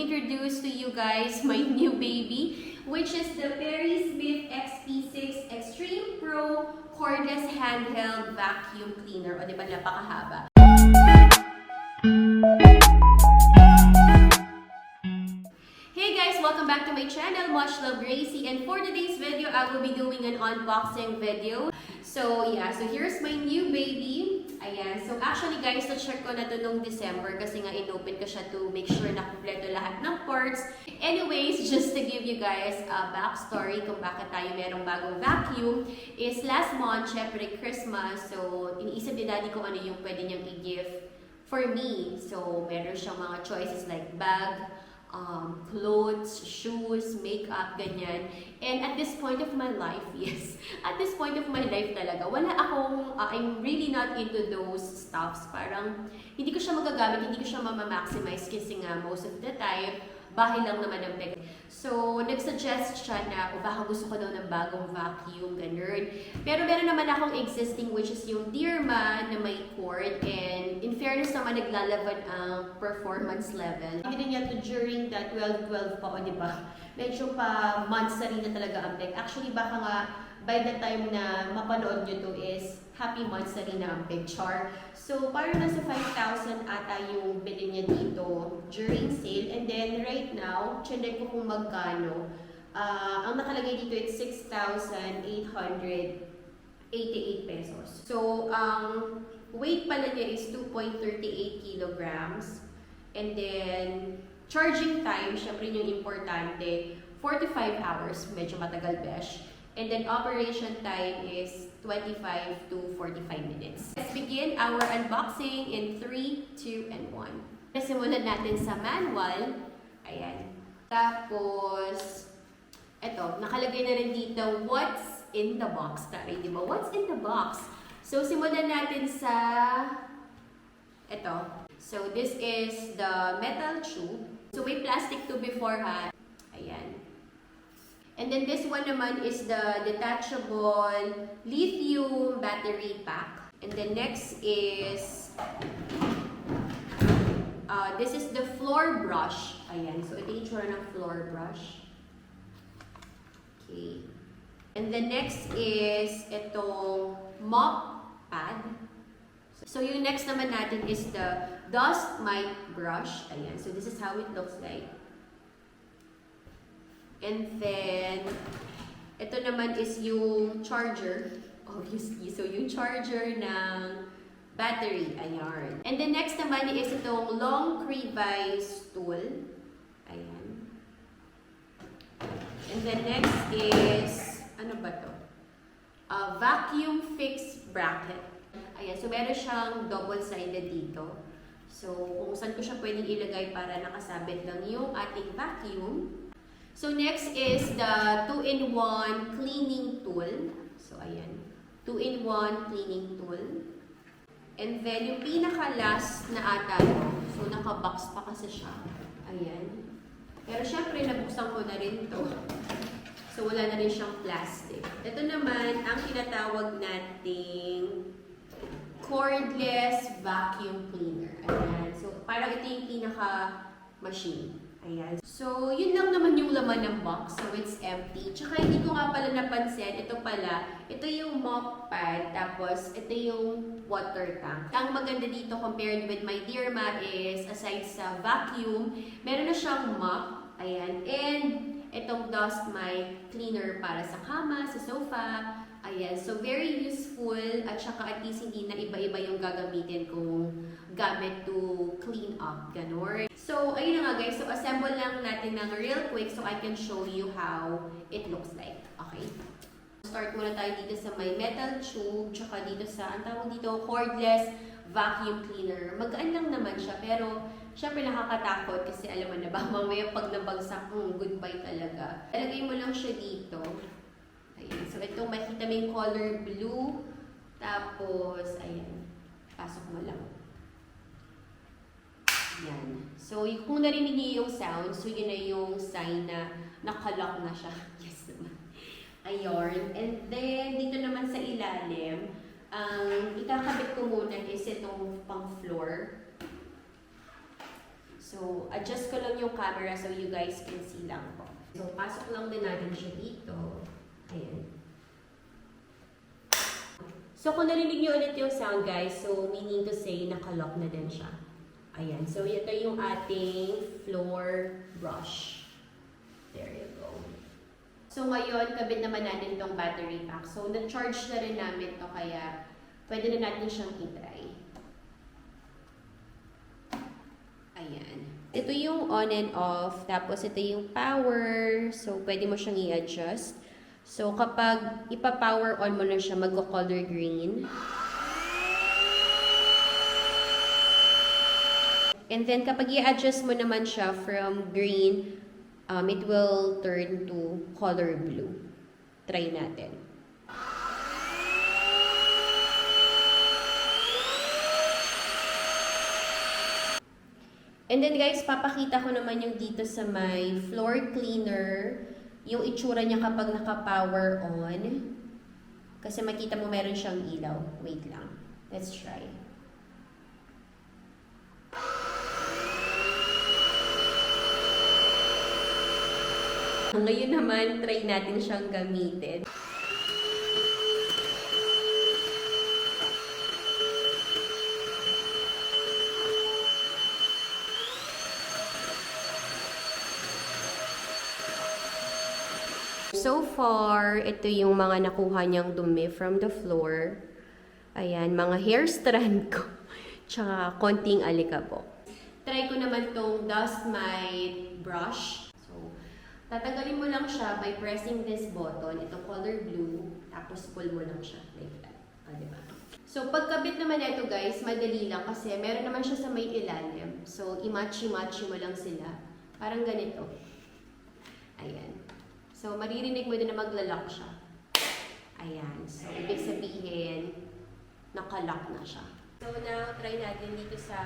introduce to you guys my new baby, which is the Pery XP6 Extreme Pro Cordless Handheld Vacuum Cleaner. O diba, napakahaba. Hey guys! Welcome back to my channel, muchlovegracey, and for today's video, I will be doing an unboxing video. So yeah, so here's my new baby. Ayan, so actually guys, na-check ko na to nung December kasi nga in-open ko siya to make sure na kompleto lahat ng parts. Anyways, just to give you guys a backstory kung bakit tayo merong bagong vacuum, is last month, syempre Christmas, so iniisip ni daddy kung ano yung pwede niyang i-gift for me. So meron siyang mga choices like bag, clothes, shoes, makeup, ganyan. And at this point of my life, yes, at this point of my life talaga, wala akong, I'm really not into those stuffs. Parang, hindi ko siya magagamit, hindi ko siya mama-maximize kasi nga, most of the time, bahay lang naman ang bag. So, nag-suggest siya na, baka gusto ko daw ng bagong vacuum, ganun. Pero meron naman akong existing, which is yung Dirma na may cord. And in fairness naman, naglalaban ang performance level. Hindi niya to during that 12-12 pa, o diba? Medyo pa months na rin na talaga ang bag. Actually, baka nga, by the time na mapanood nyo to is happy months na rin na ang big char. So, parang nasa 5,000 ata yung bili niya dito during sale. And then, right now, chinek ko kung magkano. Ang nakalagay dito is 6,888 pesos. So, ang weight pala niya is 2.38 kilograms. And then, charging time, syempre yung importante, 45 hours. Medyo matagal, besh. And then operation time is 25 to 45 minutes. Let's begin our unboxing in 3, 2, and 1. Simulan natin sa manual. Ayan. Tapos, eto, nakalagay na rin dito, what's in the box. Tari, di ba? What's in the box? So, simulan natin sa, eto. So, this is the metal tube. So, may plastic tube before ha. Ayan. And then this one naman is the detachable lithium battery pack. And then next is, this is the floor brush. Ayan, so ito yung itsura ng floor brush. Okay. And then next is itong mop pad. So yung next naman natin is the dust mite brush. Ayan, so this is how it looks like. And then, ito naman is yung charger, obviously. So, yung charger ng battery, ayan. And then next naman is itong long crevice tool. Ayan. And then next is, ano ba to? Vacuum fix bracket. Ayan, so meron siyang double-sided dito. So, kung saan ko siya pwedeng ilagay para nakasabit lang yung ating vacuum. So, next is the 2-in-1 cleaning tool. So, ayan. 2-in-1 cleaning tool. And then, yung pinaka-last na ata no? So, naka-box pa kasi siya. Ayan. Pero, syempre, nabuksan ko na rin to. So, wala na rin siyang plastic. Ito naman, ang tinatawag nating cordless vacuum cleaner. Ayan. So, parang ito yung pinaka-machine. Ayan. So, yun lang naman yung laman ng box. So, it's empty. Tsaka, hindi ko nga pala napansin. Ito pala, ito yung mop pad. Tapos, ito yung water tank. Ang maganda dito compared with my Dirma is, aside sa vacuum, meron na siyang mop. Ayan. And, itong dust mite cleaner para sa kama, sa sofa. Ayan. So, very useful. At saka, at least, hindi na iba-iba yung gagamitin kong gamit to clean up. Ganon. So, ayun na nga guys. So, assemble lang natin ng real quick so I can show you how it looks like. Okay? Start muna tayo dito sa may metal tube, tsaka dito sa, ang tawag dito, cordless vacuum cleaner. Magaan lang naman siya, pero syempre nakakatakot kasi alam mo na ba, mamaya pag nabagsak, goodbye talaga. Talagay mo lang siya dito. Ayan. So, itong makita mo yung color blue. Tapos, ayan. Pasok mo lang. Yan. So, kung narinig niyo yung sound, so yun na yung sign na nakalock na siya. Yes naman. Ayun. And then, dito naman sa ilalim, ang ikakabit ko muna is itong pang floor. So, adjust ko lang yung camera so you guys can see lang po. So, pasok lang din natin siya dito. Ayan. So, kung narinig nyo ulit yung sound guys, so meaning to say, nakalock na din siya. Ayan. So, ito yung ating floor brush. There you go. So, ngayon, kabit naman natin itong battery pack. So, na-charge na rin namin to kaya pwede na natin siyang i-try. Ayan. Ito yung on and off. Tapos, ito yung power. So, pwede mo siyang i-adjust. So, kapag ipa-power on mo na siya, mag-color green. And then, kapag i-adjust mo naman siya from green, it will turn to color blue. Try natin. And then guys, papakita ko naman yung dito sa may floor cleaner, yung itsura niya kapag naka-power on. Kasi makita mo meron siyang ilaw. Wait lang. Let's try. Ngayon naman, try natin siyang gamitin. So far, ito yung mga nakuha niyang dumi from the floor. Ayan, mga hair strand ko. Tsaka konting alikabok. Try ko naman tong dust mite brush. So, tatanggalin mo lang siya by pressing this button. Ito color blue. Tapos pull mo lang siya like that. Diba? So, pagkabit naman ito guys, madali lang kasi meron naman siya sa may ilalim. So, i-matchy-matchy mo lang sila. Parang ganito. Ayan. So, maririnig mo din na maglalak siya. Ayan. So, ibig sabihin, nakalock na siya. So, now, try natin dito sa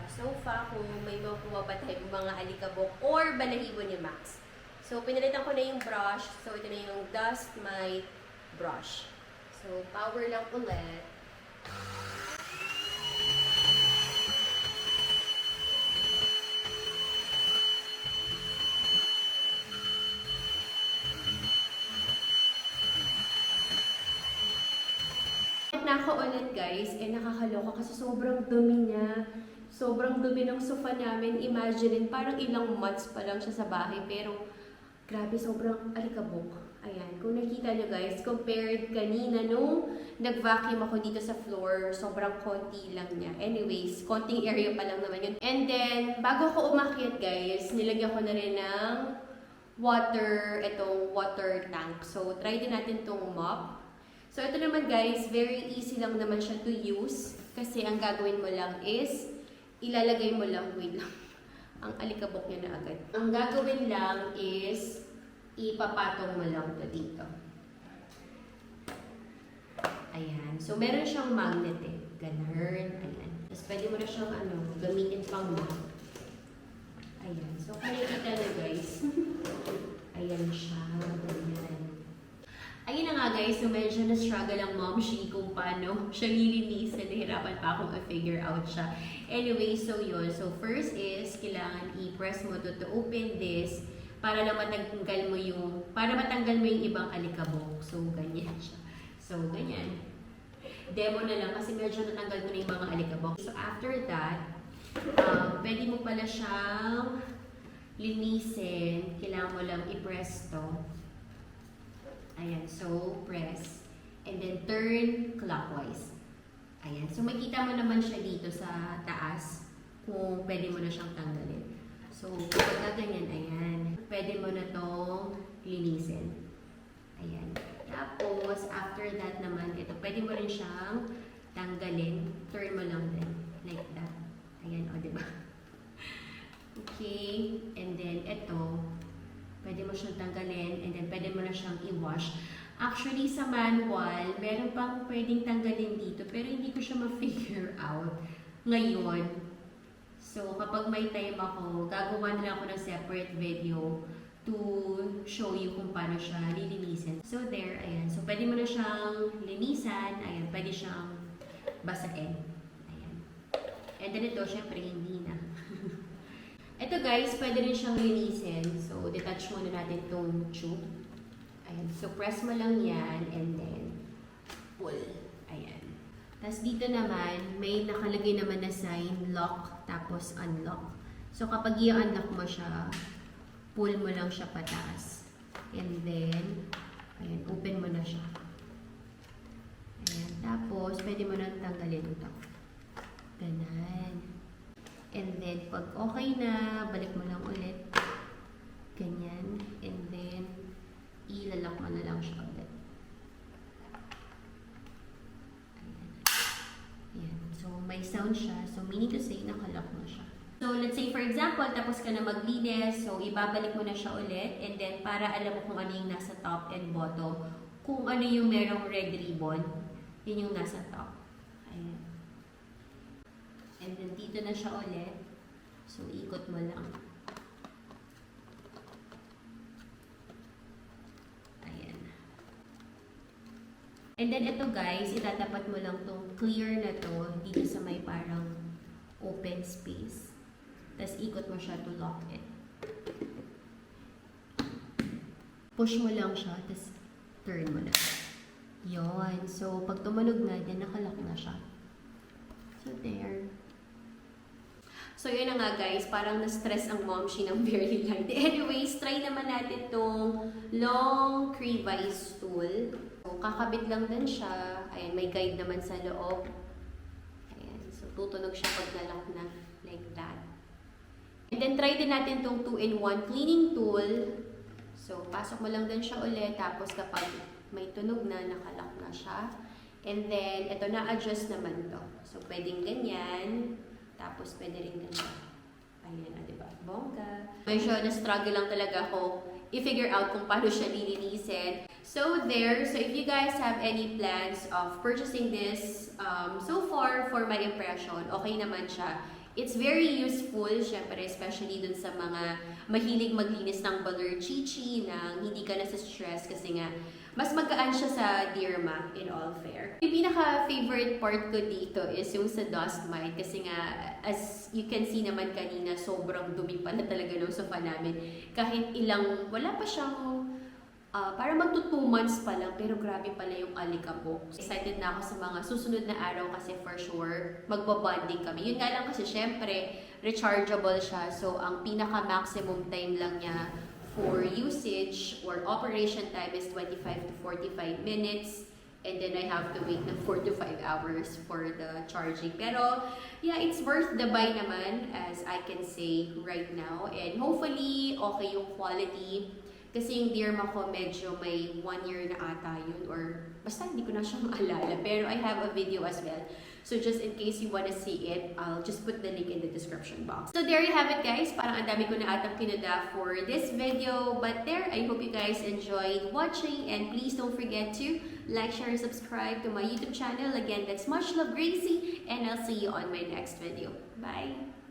sofa kung may makuha ba tayong mga alikabok or balahibo ni Max. So, pinalitan ko na yung brush. So, ito na yung dust mite brush. So, power lang ulit. Nako ulit guys, nakakaloka kasi sobrang dumi niya. Sobrang dumi ng sofa namin. Imagine, parang ilang months pa lang siya sa bahay. Pero, grabe, sobrang alikabok. Ayan, kung nakita nyo guys, compared kanina nung nag-vacuum ako dito sa floor, sobrang konti lang niya. Anyways, konting area pa lang naman yun. And then, bago ako umakyat guys, nilagyan ko na rin ng water, itong water tank. So, try din natin itong mop. So, ito naman guys, very easy lang naman siya to use. Kasi ang gagawin mo lang is, ilalagay mo lang, wait lang, ang alikabok niya na agad. Ang gagawin lang is, ipapatong mo lang to dito. Ayan. So, meron siyang magnet eh. Ganun. Ayan. Tapos, pwede mo na siyang gamitin pang mop. Ayan. So, makikita na guys. Ayan siya. Ayan. Ayun na nga guys, so medyo na-struggle ang mom she kung paano siya nilinisan. Nahirapan pa akong i-figure out siya. Anyway, so yun. So first is, kailangan i-press mo to open this para lang matanggal mo yung ibang alikabok. So ganyan siya. So ganyan. Demo na lang kasi medyo natanggal mo na yung mga alikabok. So after that, pwede mo pala siyang linisin. Kailangan mo lang i-press to. Ayan, so press. And then turn clockwise. Ayan, so makita mo naman siya dito sa taas kung pwede mo na siyang tanggalin. So, kapag ganyan, ayan, pwede mo na itong linisin. Ayan. Tapos, after that naman, ito, pwede mo rin siyang tanggalin. Turn mo lang din. Like that. Ayan, o, diba? Okay. And then, ito, pwede mo siyang tanggalin and then pwede mo na siyang i-wash. Actually, sa manual, meron pang pwedeng tanggalin dito pero hindi ko siya ma-figure out ngayon. So, kapag may time ako, gagawa na lang ako ng separate video to show you kung paano siya lilinisin. So, there, ayan. So, pwede mo na siyang linisan. Ayan, pwede siyang basain. Ayan. And then ito, syempre, hindi na. Ito guys, pwede rin siyang linisin. So, detach muna natin itong tube. Ayan. So, press mo lang yan and then pull. Ayan. Tapos dito naman, may nakalagay naman na sign, lock, tapos unlock. So, kapag i-unlock mo siya, pull mo lang siya pataas. And then, ayan, open mo na siya. Ayan. Tapos, pwede mo nang tanggalin ito. Ganon. And then, pag okay na, balik mo lang ulit. Ganyan. And then, ilalak mo na lang siya ulit. Ayan. Ayan. So, may sound siya. So, meaning to say, nakalock na siya. So, let's say for example, tapos ka na maglinis. So, ibabalik mo na siya ulit. And then, para alam mo kung ano yung nasa top and bottom. Kung ano yung merong red ribbon, yun yung nasa top. Ayan. And then, dito na siya ulit. So, ikot mo lang. Ayan. And then, ito guys, itatapat mo lang tong clear na to dito sa may parang open space. Tapos, ikot mo siya to lock it. Push mo lang siya, tapos turn mo na. Yun. So, pag tumunog na, then nakalock na siya. So, there. So, yun na nga guys. Parang na-stress ang momshi ng very light. Anyways, try naman natin tong long crevice tool. So, kakabit lang din siya. Ayan, may guide naman sa loob. Ayan. So, tutunog siya pag nalock na. Like that. And then, try din natin tong 2-in-1 cleaning tool. So, pasok mo lang din siya ulit. Tapos, kapag may tunog na, nakalock na siya. And then, ito na-adjust naman to. So, pwedeng ganyan. Tapos, pwede rin ganyan. Ayan, diba? Bongga. Medyo na-struggle lang talaga ako i-figure out kung paano siya lilinisin. So, there. So, if you guys have any plans of purchasing this, so far, for my impression, okay naman siya. It's very useful, syempre, especially dun sa mga mahilig maglinis ng baler chichi na hindi ka na sa stress kasi nga, mas magkaan siya sa Dirma, in all fair. Yung pinaka-favorite part ko dito is yung sa dust mite kasi nga, as you can see naman kanina, sobrang dumi pala talaga ng sofa namin. Kahit ilang, wala pa siyang, para magto 2 months pa lang, pero grabe pala yung alikabok. Excited na ako sa mga susunod na araw kasi for sure, magbabonding kami. Yun nga lang kasi syempre, rechargeable siya. So, ang pinaka-maximum time lang niya for usage or operation time is 25 to 45 minutes. And then I have to wait ng 4 to 5 hours for the charging. Pero, yeah, it's worth the buy naman, as I can say right now. And hopefully, okay yung quality. Kasi yung Dirma ko medyo may 1 year na ata yun, or basta hindi ko na siya maalala. Pero I have a video as well. So just in case you wanna see it, I'll just put the link in the description box. So there you have it guys. Parang ang dami ko na atang kinuda for this video. But there, I hope you guys enjoyed watching. And please don't forget to like, share, and subscribe to my YouTube channel. Again, that's muchlovegracey. And I'll see you on my next video. Bye!